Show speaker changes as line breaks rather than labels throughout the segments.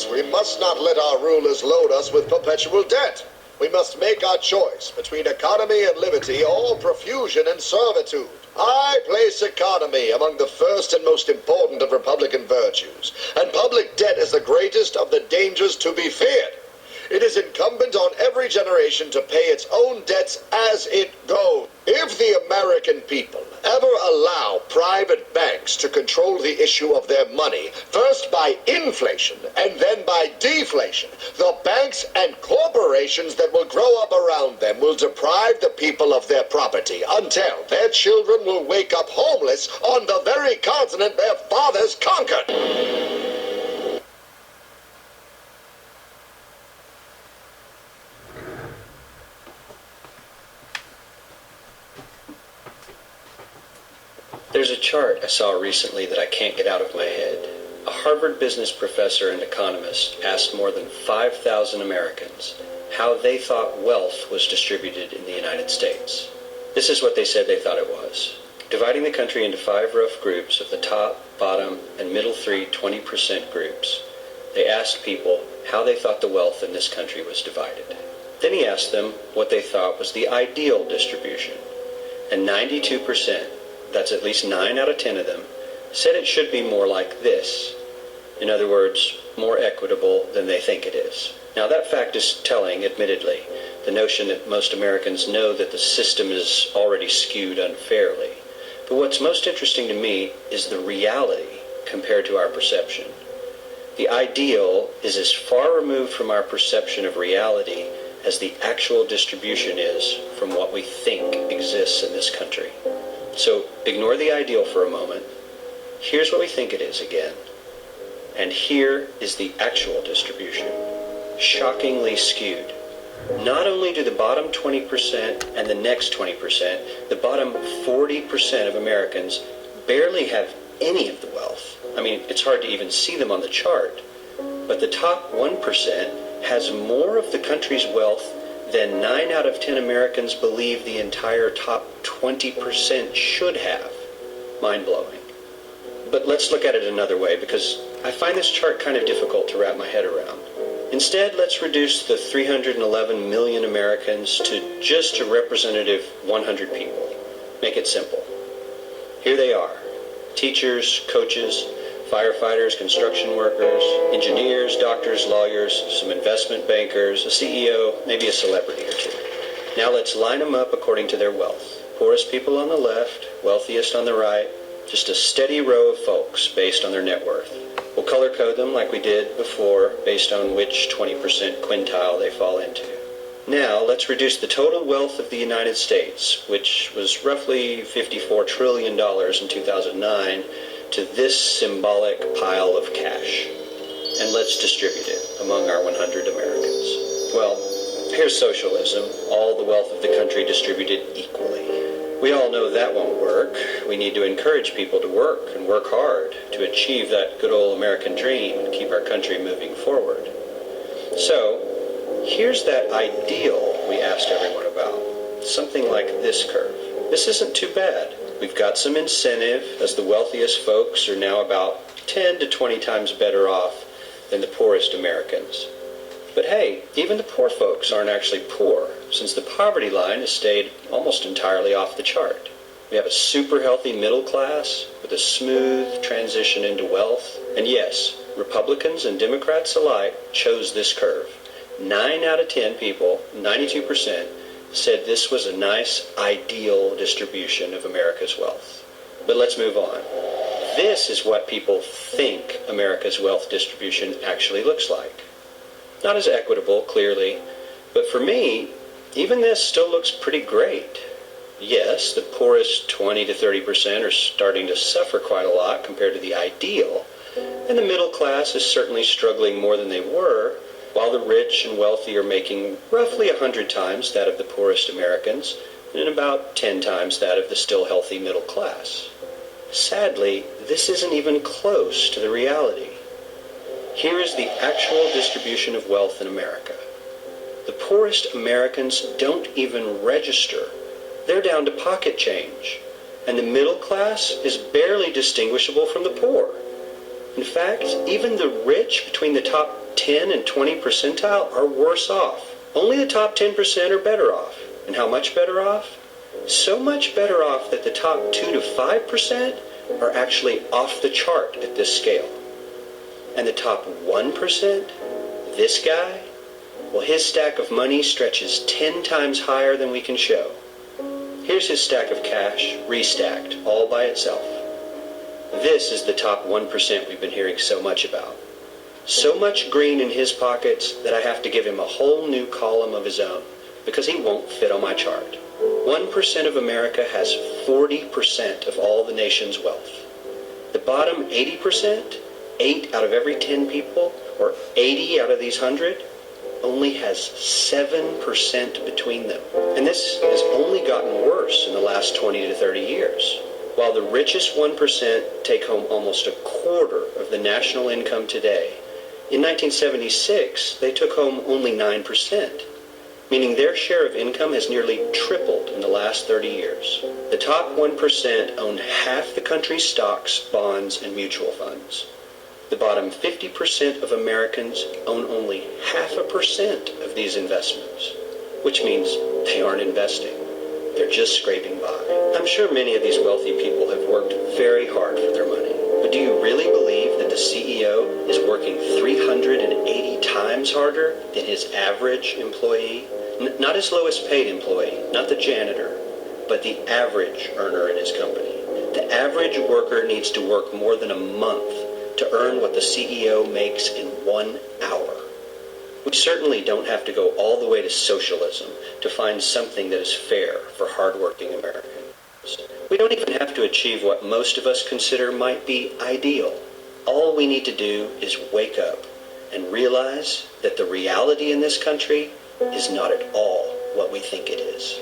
Thus, we must not let our rulers load us with perpetual debt. We must make our choice between economy and liberty or profusion and servitude. I place economy among the first and most important of republican virtues, and public debt is the greatest of the dangers to be feared. It is incumbent on every generation to pay its own debts as it goes. If the American people ever allow private banks to control the issue of their money, first by inflation and then by deflation, the banks and corporations that will grow up around them will deprive the people of their property until their children will wake up homeless on the very continent their fathers conquered.
There's a chart I saw recently that I can't get out of my head. A Harvard business professor and economist asked more than 5,000 Americans how they thought wealth was distributed in the United States. This is what they said they thought it was. Dividing the country into 5 rough groups of the top, bottom, and middle 3 20% groups, they asked people how they thought the wealth in this country was divided. Then he asked them what they thought was the ideal distribution, and 92%, that's at least 9 out of 10 of them, said it should be more like this. In other words, more equitable than they think it is. Now that fact is telling, admittedly, the notion that most Americans know that the system is already skewed unfairly. But what's most interesting to me is the reality compared to our perception. The ideal is as far removed from our perception of reality as the actual distribution is from what we think exists in this country. So ignore the ideal for a moment. Here's what we think it is again. And here is the actual distribution. Shockingly skewed. Not only do the bottom 20% and the next 20%, the bottom 40% of Americans barely have any of the wealth. I mean, it's hard to even see them on the chart. But the top 1% has more of the country's wealth than 9 out of 10 Americans believe the entire top 20% should have. Mind-blowing. But let's look at it another way, because I find this chart kind of difficult to wrap my head around. Instead, let's reduce the 311 million Americans to just a representative 100 people. Make it simple. Here they are. Teachers, coaches, firefighters, construction workers, engineers, doctors, lawyers, some investment bankers, a CEO, maybe a celebrity or two. Now let's line them up according to their wealth. Poorest people on the left, wealthiest on the right, just a steady row of folks based on their net worth. We'll color code them like we did before based on which 20% quintile they fall into. Now let's reduce the total wealth of the United States, which was roughly $54 trillion in 2009, to this symbolic pile of cash. And let's distribute it among our 100 Americans. Well, here's socialism, all the wealth of the country distributed equally. We all know that won't work. We need to encourage people to work and work hard to achieve that good old American dream and keep our country moving forward. So, here's that ideal we asked everyone about. Something like this curve. This isn't too bad. We've got some incentive, as the wealthiest folks are now about 10 to 20 times better off than the poorest Americans. But hey, even the poor folks aren't actually poor, since the poverty line has stayed almost entirely off the chart. We have a super healthy middle class with a smooth transition into wealth. And yes, Republicans and Democrats alike chose this curve. 9 out of 10 people, 92%, said this was a nice, ideal distribution of America's wealth. But let's move on. This is what people think America's wealth distribution actually looks like. Not as equitable, clearly, but for me, even this still looks pretty great. Yes, the poorest 20 to 30% are starting to suffer quite a lot compared to the ideal, and the middle class is certainly struggling more than they were, while the rich and wealthy are making roughly 100 times that of the poorest Americans, and about 10 times that of the still healthy middle class. Sadly, this isn't even close to the reality. Here is the actual distribution of wealth in America. The poorest Americans don't even register. They're down to pocket change, and the middle class is barely distinguishable from the poor. In fact, even the rich between the top 10 and 20 percentile are worse off. Only the top 10% are better off. And how much better off? So much better off that the top 2 to 5% are actually off the chart at this scale. And the top 1%, this guy, well, his stack of money stretches 10 times higher than we can show. Here's his stack of cash, restacked, all by itself. This is the top 1% we've been hearing so much about. So much green in his pockets that I have to give him a whole new column of his own, because he won't fit on my chart. 1% of America has 40% of all the nation's wealth. The bottom 80%, 8 out of every 10 people, or 80 out of these 100, only has 7% between them. And this has only gotten worse in the last 20 to 30 years. While the richest 1% take home almost a quarter of the national income today, in 1976, they took home only 9%, meaning their share of income has nearly tripled in the last 30 years. The top 1% own half the country's stocks, bonds, and mutual funds. The bottom 50% of Americans own only 0.5% of these investments, which means they aren't investing. They're just scraping by. I'm sure many of these wealthy people have worked very hard for their money. But do you really believe that the CEO is working 380 times harder than his average employee? Not his lowest paid employee, not the janitor, but the average earner in his company. The average worker needs to work more than a month to earn what the CEO makes in 1 hour. We certainly don't have to go all the way to socialism to find something that is fair for hardworking Americans. We don't even have to achieve what most of us consider might be ideal. All we need to do is wake up and realize that the reality in this country is not at all what we think it is.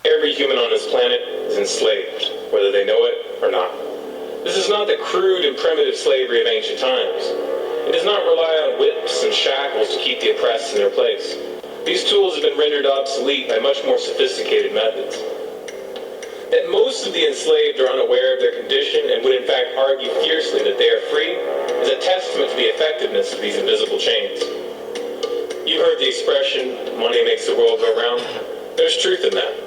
Every human on this planet is enslaved, whether they know it or not. This is not the crude and primitive slavery of ancient times. It does not rely on whips and shackles to keep the oppressed in their place. These tools have been rendered obsolete by much more sophisticated methods. That most of the enslaved are unaware of their condition and would in fact argue fiercely that they are free is a testament to the effectiveness of these invisible chains. You've heard the expression, money makes the world go round. There's truth in that.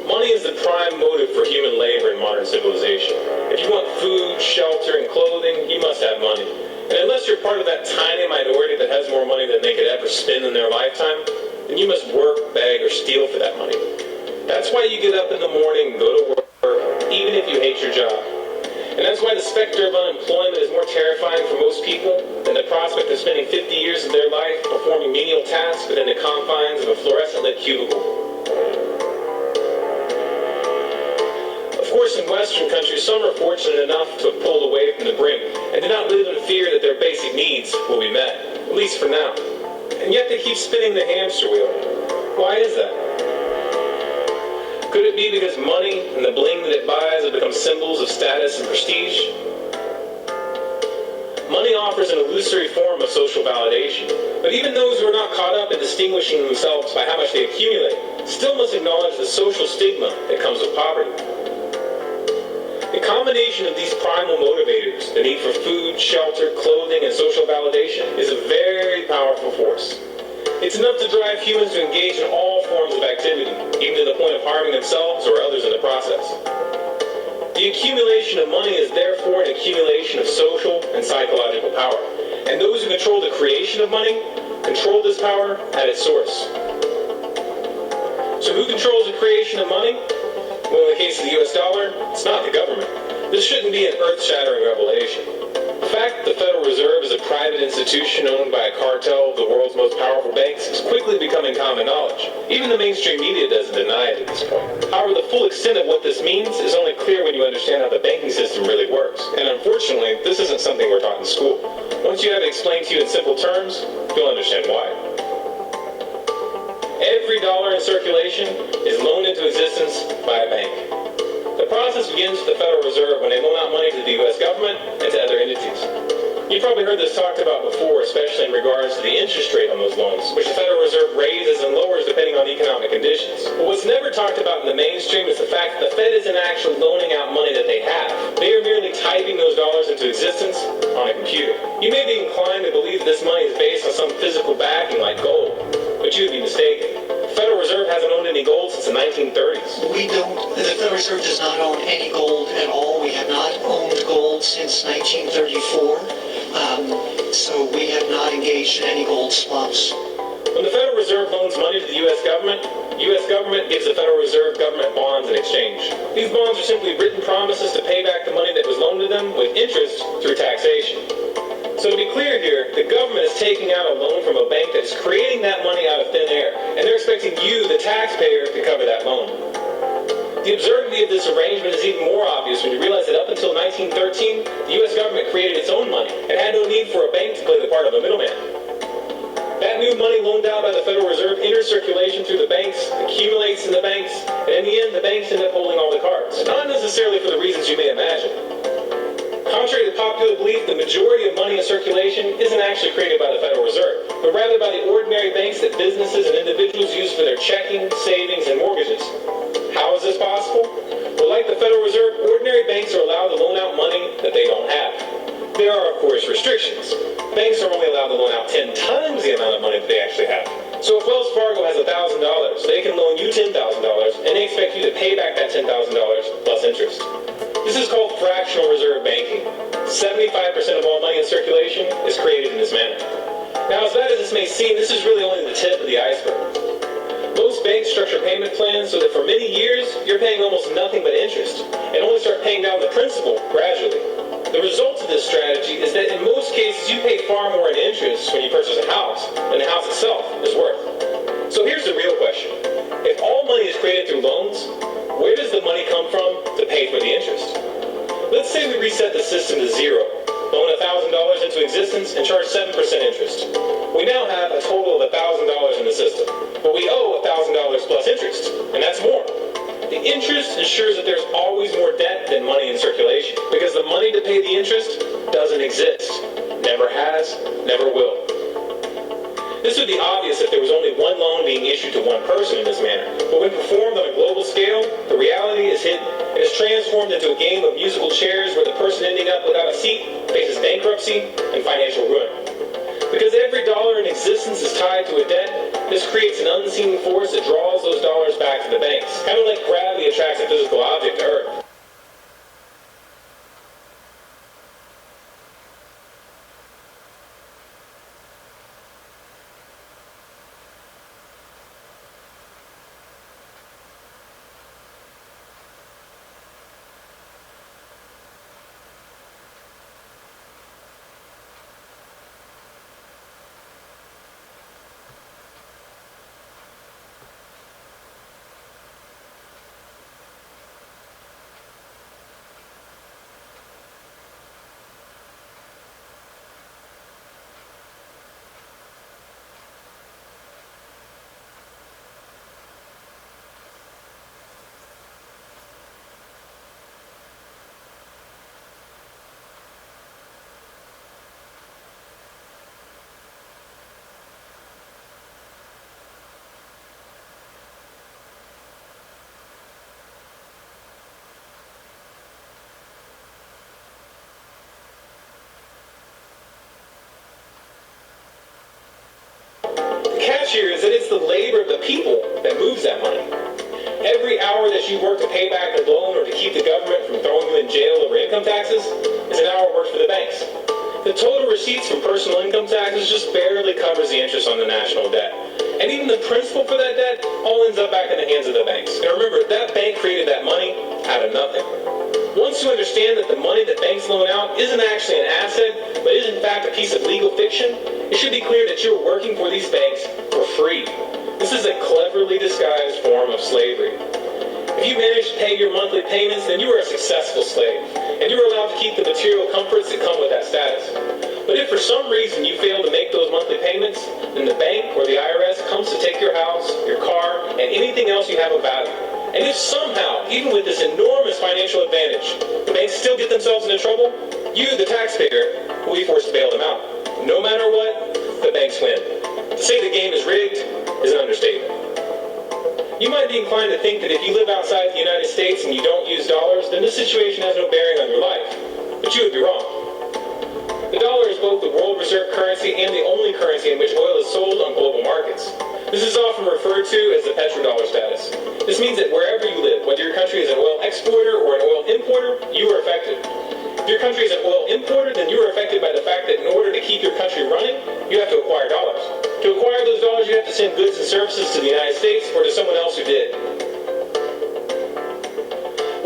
Money is the prime motive for human labor in modern civilization. If you want food, shelter, and clothing, you must have money. And unless you're part of that tiny minority that has more money than they could ever spend in their lifetime, then you must work, beg, or steal for that money. That's why you get up in the morning and go to work, even if you hate your job. And that's why the specter of unemployment is more terrifying for most people than the prospect of spending 50 years of their life performing menial tasks within the confines of a fluorescent-lit cubicle. Of course, in Western countries, some are fortunate enough to have pulled away from the brink and do not live in fear that their basic needs will be met, at least for now. And yet they keep spinning the hamster wheel. Why is that? Could it be because money and the bling that it buys have become symbols of status and prestige? Money offers an illusory form of social validation, but even those who are not caught up in distinguishing themselves by how much they accumulate still must acknowledge the social stigma that comes with poverty. The combination of these primal motivators, the need for food, shelter, clothing, and social validation, is a very powerful force. It's enough to drive humans to engage in all forms of activity, even to the point of harming themselves or others in the process. The accumulation of money is therefore an accumulation of social and psychological power. And those who control the creation of money control this power at its source. So who controls the creation of money? Well, in the case of the US dollar, it's not the government. This shouldn't be an earth-shattering revelation. The fact that the Federal Reserve is a private institution owned by a cartel of the world's most powerful banks is quickly becoming common knowledge. Even the mainstream media doesn't deny it at this point. However, the full extent of what this means is only clear when you understand how the banking system really works. And unfortunately, this isn't something we're taught in school. Once you have it explained to you in simple terms, you'll understand why. Every dollar in circulation is loaned into existence by a bank. The process begins with the Federal Reserve when they loan out money to the U.S. government and to other entities. You've probably heard this talked about before, especially in regards to the interest rate on those loans, which the Federal Reserve raises and lowers depending on economic conditions. But what's never talked about in the mainstream is the fact that the Fed isn't actually loaning out money that they have. They are merely typing those dollars into existence on a computer. You may be inclined to believe that this money is based on some physical backing like gold, but you would be mistaken. The Federal Reserve hasn't owned any gold since the 1930s.
The Federal Reserve does not own any gold at all. We have not owned gold since 1934. So we have not engaged in any gold swaps.
When the Federal Reserve loans money to the U.S. government gives the Federal Reserve government bonds in exchange. These bonds are simply written promises to pay back the money that was loaned to them with interest through taxation. So to be clear here, the government is taking out a loan from a bank that is creating that money out of thin air, and they're expecting you, the taxpayer, to cover that loan. The absurdity of this arrangement is even more obvious when you realize that up until 1913, the U.S. government created its own money and had no need for a bank to play the part of a middleman. That new money loaned out by the Federal Reserve enters circulation through the banks, accumulates in the banks, and in the end, the banks end up holding all the cards. Not necessarily for the reasons you may imagine. Contrary to popular belief, the majority of money in circulation isn't actually created by the Federal Reserve, but rather by the ordinary banks that businesses and individuals use for their checking, savings, and mortgages. How is this possible? Well, like the Federal Reserve, ordinary banks are allowed to loan out money that they don't have. There are, of course, restrictions. Banks are only allowed to loan out 10 times the amount of money that they actually have. So if Wells Fargo has $1,000, they can loan you $10,000, and they expect you to pay back that $10,000 plus interest. This is called fractional reserve banking. 75% of all money in circulation is created in this manner. Now, as bad as this may seem, this is really only the tip of the iceberg. Most banks structure payment plans so that for many years, you're paying almost nothing but interest, and only start paying down the principal gradually. The result of this strategy is that in most cases, you pay far more in interest when you purchase a house than the house itself is worth. So here's the real question. If all money is created through loans, where does the money come from to pay for the interest? Let's say we reset the system to zero, loan $1,000 into existence, and charge 7% interest. We now have a total of $1,000 in the system, but we owe $1,000 plus interest, and that's more. The interest ensures that there's always more debt than money in circulation, because the money to pay the interest doesn't exist. Never has, never will. This would be obvious if there was only one loan being issued to one person in this manner, but when performed on a global scale, the reality is hidden. It is transformed into a game of musical chairs where the person ending up without a seat faces bankruptcy and financial ruin. Because every dollar in existence is tied to a debt, this creates an unseen force that draws those dollars back to the banks, kind of like gravity attracts a physical object to Earth. Here is that it's the labor of the people that moves that money. Every hour that you work to pay back a loan or to keep the government from throwing you in jail over income taxes is an hour worked for the banks. The total receipts from personal income taxes just barely covers the interest on the national debt. And even the principal for that debt all ends up back in the hands of the banks. And remember, that bank created that money out of nothing. Once you understand that the money that banks loan out isn't actually an asset, but is in fact a piece of legal fiction, it should be clear that you're working for these banks for free. This is a cleverly disguised form of slavery. If you manage to pay your monthly payments, then you are a successful slave, and you are allowed to keep the material comforts that come with that status. But if for some reason you fail to make those monthly payments, then the bank or the IRS comes to take your house, your anything else you have of value. And if somehow, even with this enormous financial advantage, the banks still get themselves into trouble, you, the taxpayer, will be forced to bail them out. No matter what, the banks win. To say the game is rigged is an understatement. You might be inclined to think that if you live outside the United States and you don't use dollars, then this situation has no bearing on your life. But you would be wrong. The dollar is both the world reserve currency and the only currency in which oil is sold on global markets. This is often referred to as the petrodollar status. This means that wherever you live, whether your country is an oil exporter or an oil importer, you are affected. If your country is an oil importer, then you are affected by the fact that in order to keep your country running, you have to acquire dollars. To acquire those dollars, you have to send goods and services to the United States or to someone else who did.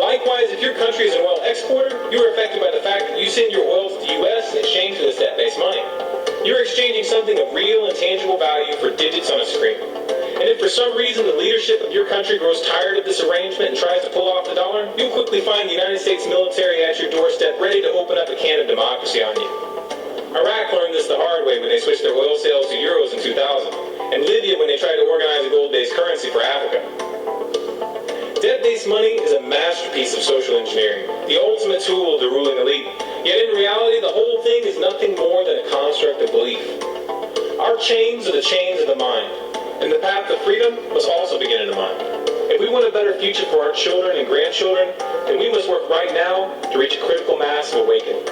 Likewise, if your country is an oil exporter, you are affected by the fact that you send your oil to the U.S. in exchange for this debt-based money. You're exchanging something of real and tangible value for digits on a screen. And if for some reason the leadership of your country grows tired of this arrangement and tries to pull off the dollar, you'll quickly find the United States military at your doorstep ready to open up a can of democracy on you. Iraq learned this the hard way when they switched their oil sales to euros in 2000, and Libya when they tried to organize a gold-based currency for Africa. Debt-based money is a masterpiece of social engineering, the ultimate tool of the ruling elite. Yet in reality, the whole thing is nothing more than a construct of belief. Our chains are the chains of the mind, and the path to freedom must also begin in the mind. If we want a better future for our children and grandchildren, then we must work right now to reach a critical mass of awakening.